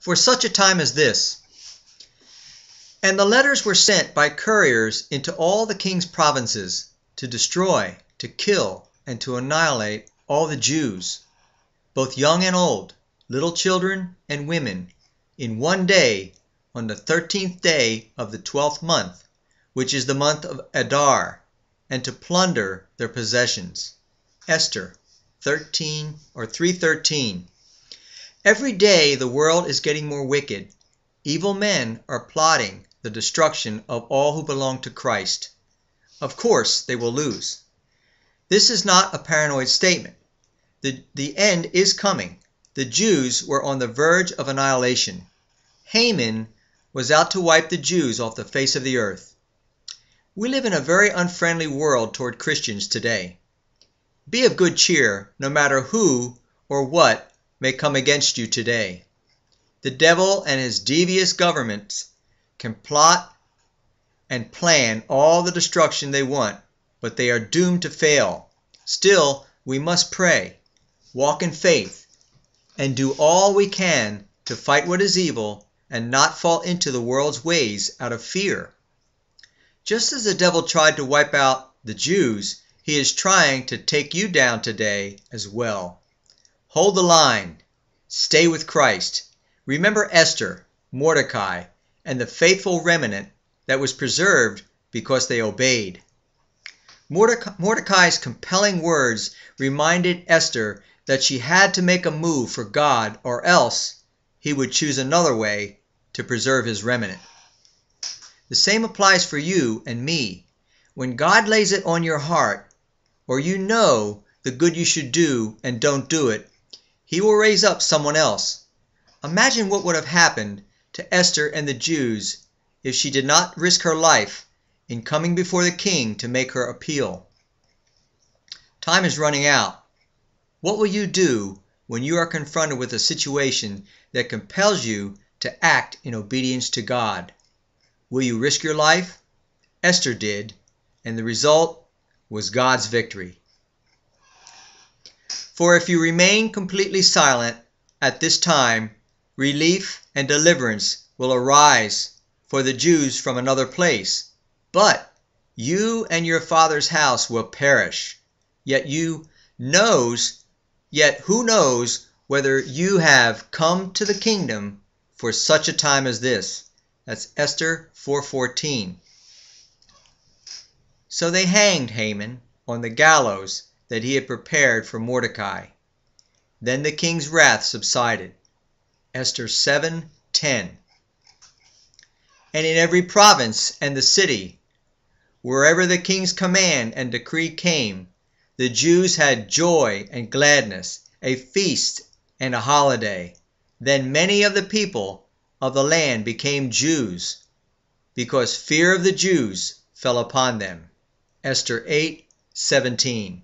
for such a time as this. And the letters were sent by couriers into all the king's provinces to destroy, to kill, and to annihilate all the Jews, both young and old, little children and women, in one day, on the 13th day of the 12th month, which is the month of Adar, and to plunder their possessions. Esther 3:13. Every day the world is getting more wicked. Evil men are plotting the destruction of all who belong to Christ. Of course, they will lose. This is not a paranoid statement. The end is coming. The Jews were on the verge of annihilation. Haman was out to wipe the Jews off the face of the earth. We live in a very unfriendly world toward Christians today. Be of good cheer, no matter who or what may come against you today. The devil and his devious governments can plot and plan all the destruction they want, but they are doomed to fail. Still, we must pray, walk in faith, and do all we can to fight what is evil and not fall into the world's ways out of fear. Just as the devil tried to wipe out the Jews, he is trying to take you down today as well. Hold the line. Stay with Christ. Remember Esther, Mordecai, and the faithful remnant that was preserved because they obeyed. Mordecai's compelling words reminded Esther that she had to make a move for God, or else he would choose another way to preserve his remnant. The same applies for you and me. When God lays it on your heart, or you know the good you should do and don't do it, he will raise up someone else. Imagine what would have happened to Esther and the Jews if she did not risk her life in coming before the king to make her appeal. Time is running out. What will you do when you are confronted with a situation that compels you to act in obedience to God? Will you risk your life? Esther did, and the result was God's victory. For if you remain completely silent at this time, relief and deliverance will arise for the Jews from another place. But you and your father's house will perish. Yet who knows whether you have come to the kingdom for such a time as this. That's Esther 4:14. So they hanged Haman on the gallows that he had prepared for Mordecai. Then the king's wrath subsided. Esther 7:10. And in every province and the city, wherever the king's command and decree came, the Jews had joy and gladness, a feast and a holiday. Then many of the people of the land became Jews, because fear of the Jews fell upon them. Esther 8:17.